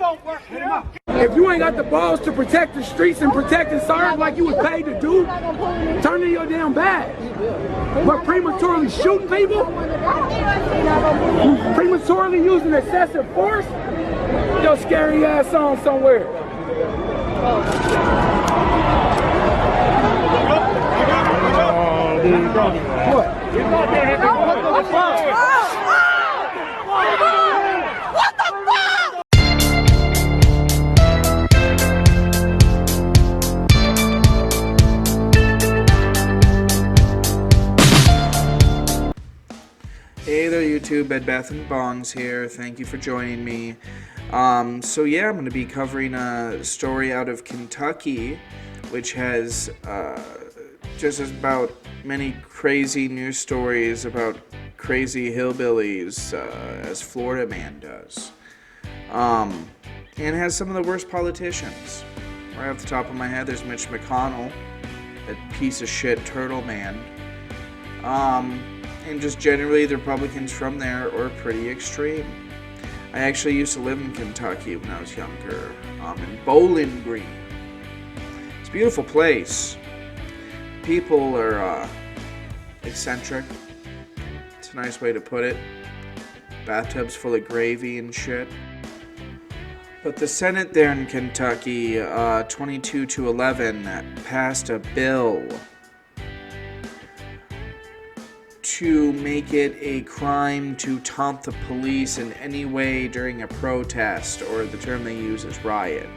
If you ain't got the balls to protect the streets and protect and serve like you was paid to do, turn in your damn badge. But prematurely shooting people, prematurely using excessive force, your scary ass on somewhere. What? Hey there YouTube, Bed Bath & Bongs here. Thank you for joining me. So yeah, I'm going to be covering a story out of Kentucky, which has just as about many crazy news stories about crazy hillbillies as Florida man does. And has some of the worst politicians. Right off the top of my head, there's Mitch McConnell, that piece of shit turtle man. And just generally, the Republicans from there are pretty extreme. I actually used to live in Kentucky when I was younger, in Bowling Green. It's a beautiful place. People are eccentric. It's a nice way to put it. Bathtubs full of gravy and shit. But the Senate there in Kentucky, 22-11, passed a bill to make it a crime to taunt the police in any way during a protest, or the term they use is riot.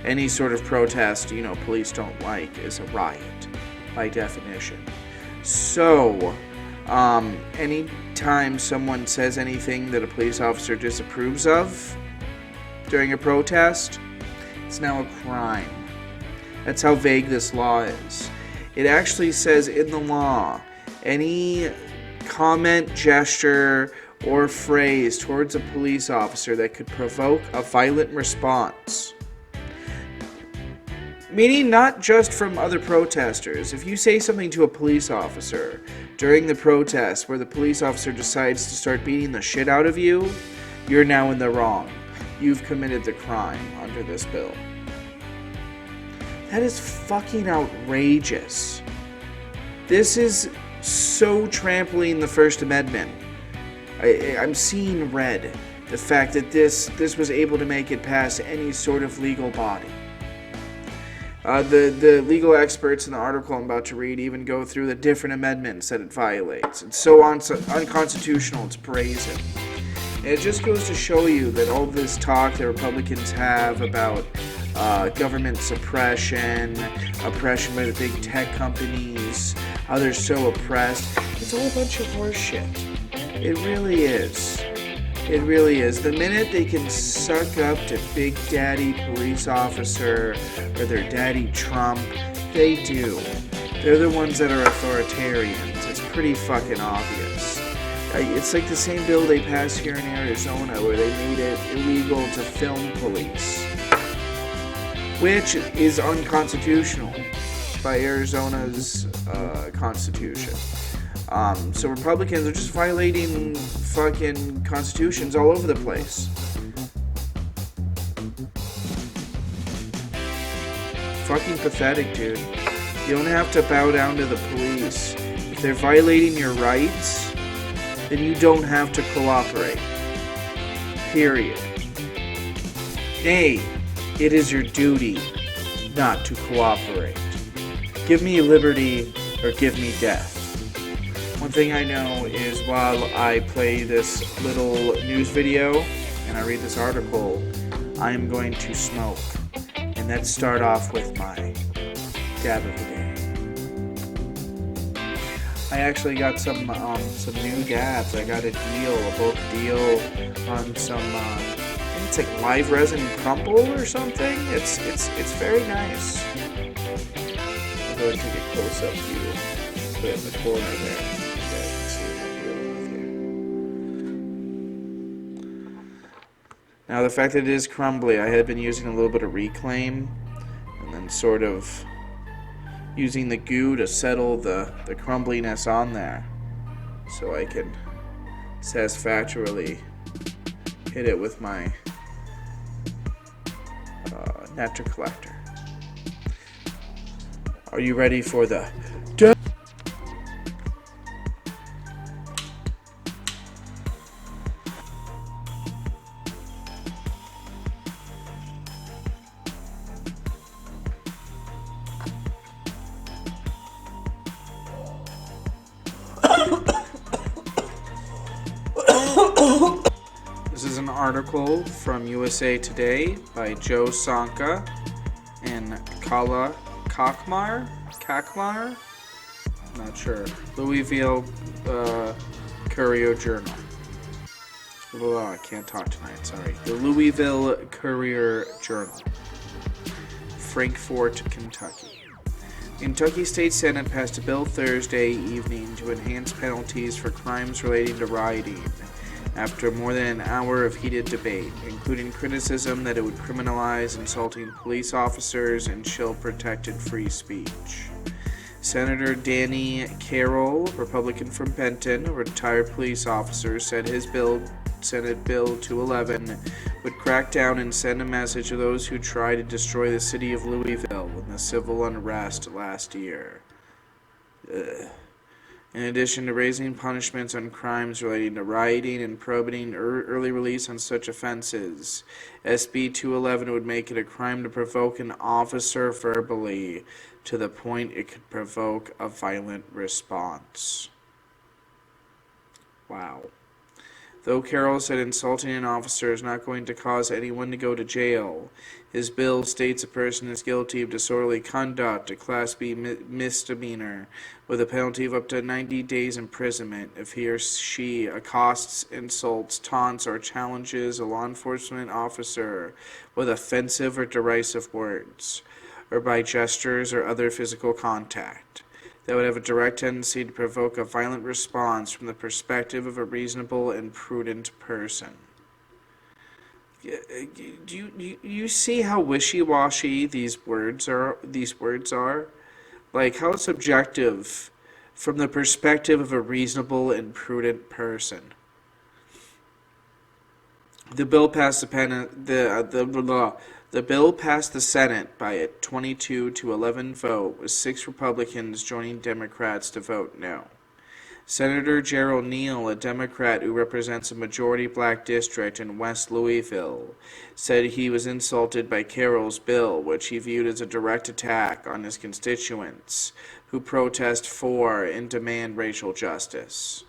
Any sort of protest, police don't like is a riot, by definition. So, anytime someone says anything that a police officer disapproves of during a protest, it's now a crime. That's how vague this law is. It actually says in the law, any comment, gesture, or phrase towards a police officer that could provoke a violent response. Meaning not just from other protesters. If you say something to a police officer during the protest where the police officer decides to start beating the shit out of you, you're now in the wrong. You've committed the crime under this bill. That is fucking outrageous. This is so trampling the First Amendment. I'm seeing red. The fact that this was able to make it past any sort of legal body. The legal experts in the article I'm about to read even go through the different amendments that it violates. It's so unconstitutional, it's brazen. And it just goes to show you that all this talk that Republicans have about government suppression, oppression by the big tech companies, how they're so oppressed, it's all a bunch of horse shit. It really is. It really is. The minute they can suck up to Big Daddy police officer or their Daddy Trump, they do. They're the ones that are authoritarians. It's pretty fucking obvious. It's like the same bill they passed here in Arizona where they made it illegal to film police, which is unconstitutional by Arizona's constitution. So Republicans are just violating fucking constitutions all over the place. Fucking pathetic, dude. You don't have to bow down to the police. If they're violating your rights, then you don't have to cooperate. Period. Nay, it is your duty not to cooperate. Give me liberty or give me death. One thing I know is while I play this little news video and I read this article, I am going to smoke. And let's start off with my dab of the day. I actually got some new dabs. I got a bulk deal on some, I think it's like live resin crumple or something. It's very nice. I'll go and take a close up view. Put it in the corner there. Now the fact that it is crumbly, I had been using a little bit of Reclaim and then sort of using the goo to settle the crumbliness on there so I can satisfactorily hit it with my nectar collector. Are you ready for the This is an article from USA Today by Joe Sanka and Kala Kakmar? Not sure. Louisville Courier Journal. Oh, I can't talk tonight, sorry. The Louisville Courier Journal. Frankfort, Kentucky. The Kentucky State Senate passed a bill Thursday evening to enhance penalties for crimes relating to rioting after more than an hour of heated debate, including criticism that it would criminalize insulting police officers and chill protected free speech. Senator Danny Carroll, Republican from Benton, a retired police officer, said his bill, Senate Bill 211, would crack down and send a message to those who tried to destroy the city of Louisville in the civil unrest last year. In addition to raising punishments on crimes relating to rioting and prohibiting early release on such offenses, SB 211 would make it a crime to provoke an officer verbally to the point it could provoke a violent response. Wow. Though Carroll said insulting an officer is not going to cause anyone to go to jail, his bill states a person is guilty of disorderly conduct, a Class B misdemeanor, with a penalty of up to 90 days imprisonment if he or she accosts, insults, taunts, or challenges a law enforcement officer with offensive or derisive words, or by gestures or other physical contact that would have a direct tendency to provoke a violent response from the perspective of a reasonable and prudent person. Do you see how wishy-washy these words are? Like, how subjective from the perspective of a reasonable and prudent person. The bill passed the bill passed the Senate by a 22-11 vote, with 6 Republicans joining Democrats to vote no. Senator Gerald Neal, a Democrat who represents a majority black district in West Louisville, said he was insulted by Carroll's bill, which he viewed as a direct attack on his constituents who protest for and demand racial justice.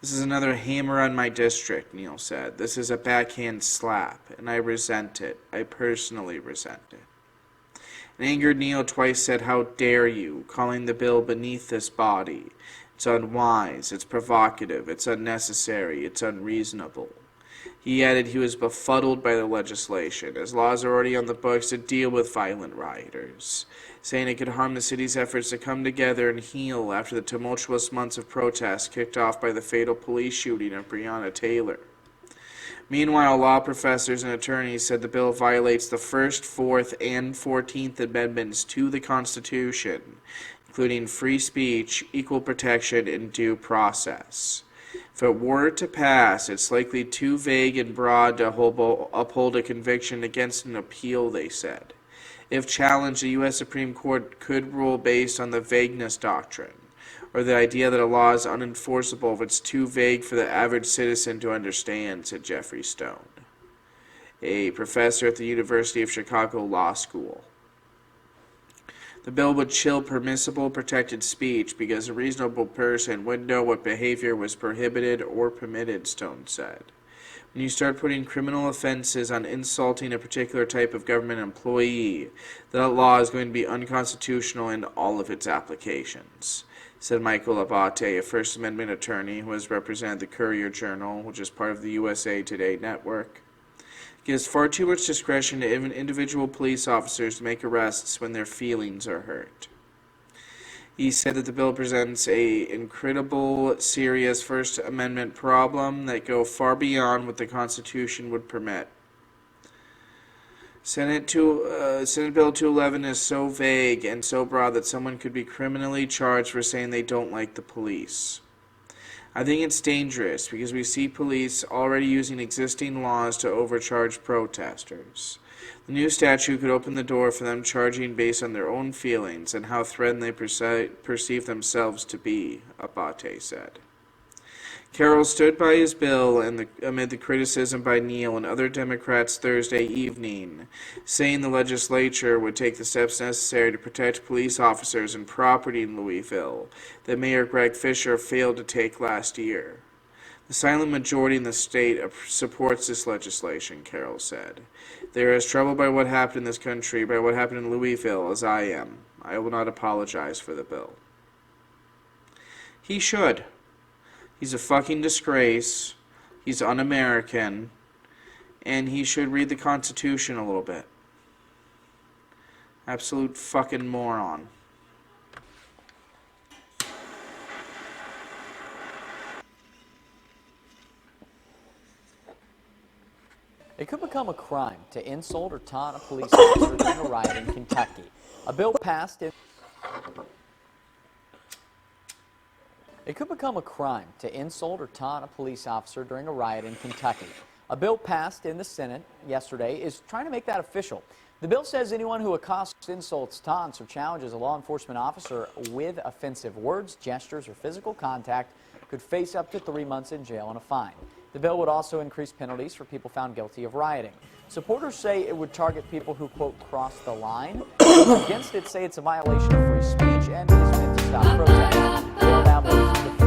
This is another hammer on my district, Neal said. This is a backhand slap, and I resent it. I personally resent it. An angered Neal twice said, "How dare you," calling the bill beneath this body. It's unwise, it's provocative, it's unnecessary, it's unreasonable. He added he was befuddled by the legislation, as laws are already on the books to deal with violent rioters, saying it could harm the city's efforts to come together and heal after the tumultuous months of protest kicked off by the fatal police shooting of Breonna Taylor. Meanwhile, law professors and attorneys said the bill violates the First, Fourth, and 14th Amendments to the Constitution, including free speech, equal protection, and due process. If it were to pass, it's likely too vague and broad to uphold a conviction against an appeal, they said. If challenged, the U.S. Supreme Court could rule based on the vagueness doctrine, or the idea that a law is unenforceable if it's too vague for the average citizen to understand, said Jeffrey Stone, a professor at the University of Chicago Law School. The bill would chill permissible protected speech because a reasonable person would know what behavior was prohibited or permitted, Stone said. When you start putting criminal offenses on insulting a particular type of government employee, that law is going to be unconstitutional in all of its applications, said Michael Abate, a First Amendment attorney who has represented the Courier Journal, which is part of the USA Today network. It gives far too much discretion to individual police officers to make arrests when their feelings are hurt. He said that the bill presents an incredible, serious First Amendment problem that go far beyond what the Constitution would permit. Senate Bill 211 is so vague and so broad that someone could be criminally charged for saying they don't like the police. I think it's dangerous because we see police already using existing laws to overcharge protesters. The new statute could open the door for them charging based on their own feelings and how threatened they perceive themselves to be, Abate said. Carroll stood by his bill amid the criticism by Neal and other Democrats Thursday evening, saying the legislature would take the steps necessary to protect police officers and property in Louisville that Mayor Greg Fisher failed to take last year. The silent majority in the state supports this legislation, Carroll said. They are as troubled by what happened in this country, by what happened in Louisville, as I am. I will not apologize for the bill. He should. He's a fucking disgrace. He's un-American. And he should read the Constitution a little bit. Absolute fucking moron. It could become a crime to insult or taunt a police officer during a riot in Kentucky. A bill passed in... It could become a crime to insult or taunt a police officer during a riot in Kentucky. A bill passed in the Senate yesterday is trying to make that official. The bill says anyone who accosts, insults, taunts, or challenges a law enforcement officer with offensive words, gestures, or physical contact could face up to 3 months in jail and a fine. The bill would also increase penalties for people found guilty of rioting. Supporters say it would target people who, quote, cross the line. Those against it say it's a violation of free speech and is meant to stop protests. The bill now moves to the